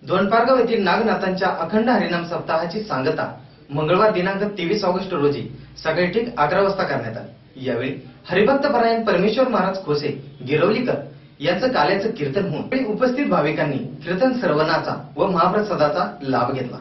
धोंडपारगाव येथील नागनाथांच्या अखंड हरिनाम सप्ताहाची सांगता मंगळवार दिनांक 23 ऑगस्ट रोजी सकाळी ठीक 11 वाजता करण्यात आली। यावेळी हरिभक्त परायण परमेश्वर महाराज खोसे गिरवलीकर यांचं काल्याचं कीर्तन होऊन उपस्थित भाविकांनी कीर्तन श्रवणाचा व महाप्रसादाचा लाभ घेतला।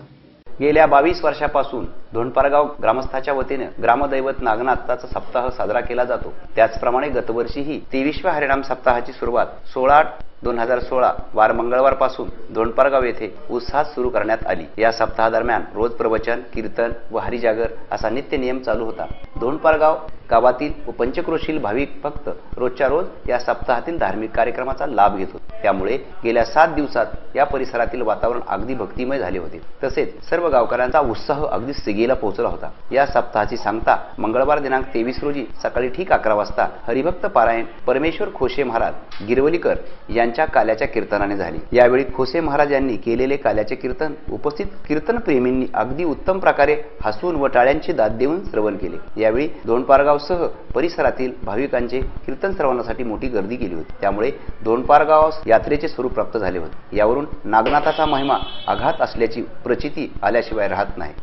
गेल्या 22 वर्षापासून धोंडपारगाव ग्रामस्थाच्या वतीने ग्रामदैवत नागनाथाचा सप्ताह साजरा केला जातो। त्याचप्रमाणे गतवर्षीही 23व्या हरिनाम सप्ताहाची सुरुवात 16/8/2016 वार मंगळवारपासून धोंडपारगाव येथे उत्साहात सुरू करण्यात आली। या सप्ताहादरम्यान रोज प्रवचन, कीर्तन व हरिजागर असा नित्य नियम चालू होता। धोंडपारगाव गावातील व पंचक्रोशील भाविक भक्त रोजच्या रोज या सप्ताहातील धार्मिक कार्यक्रमाचा लाभ घेत होते। त्यामुळे गेल्या 7 दिवसात या परिसरातील वातावरण अगदी भक्तिमय झाले होते। तसेच सर्व गावकऱ्यांचा उत्साह अगदी सिगेला पोहोचला होता। या सप्ताहाची सांगता मंगळवार दिनांक 23 रोजी सकाळी ठीक 11 वाजता हरिभक्त पारायण परमेश्वर खोसे महाराज गिरवलीकर यांच्या काल्याच्या कीर्तनाने झाली। यावेळी खोसे महाराज यांनी केलेले काल्याचे कीर्तन उपस्थित कीर्तन प्रेमींनी अगदी उत्तम प्रकारे हसून व टाळ्यांची दाद देऊन श्रवण केले। यावेळी धोंडपारगावसह परिसरातील भाविकांचे कीर्तन श्रवणासाठी मोठी गर्दी केली होती। त्यामुळे धोंडपारगावास यात्रेचे स्वरूप प्राप्त झाले होते। यावरून नागनाथाचा महिमा अघात असल्याची प्रचिती आल्याशिवाय राहत नाही।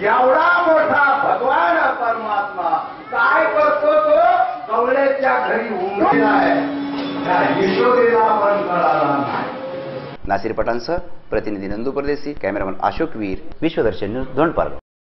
एवढा मोठा भगवान परमात्मा काय करतो तो कवळेच्या घरी उमटला आहे, त्या यशोदेला पण कळाला नाही। नासिर पठाणसह प्रतिनिधी नंदू परदेशी, कॅमेरामन अशोक वीर, विश्वदर्शन न्यूज, धोंडपारगाव।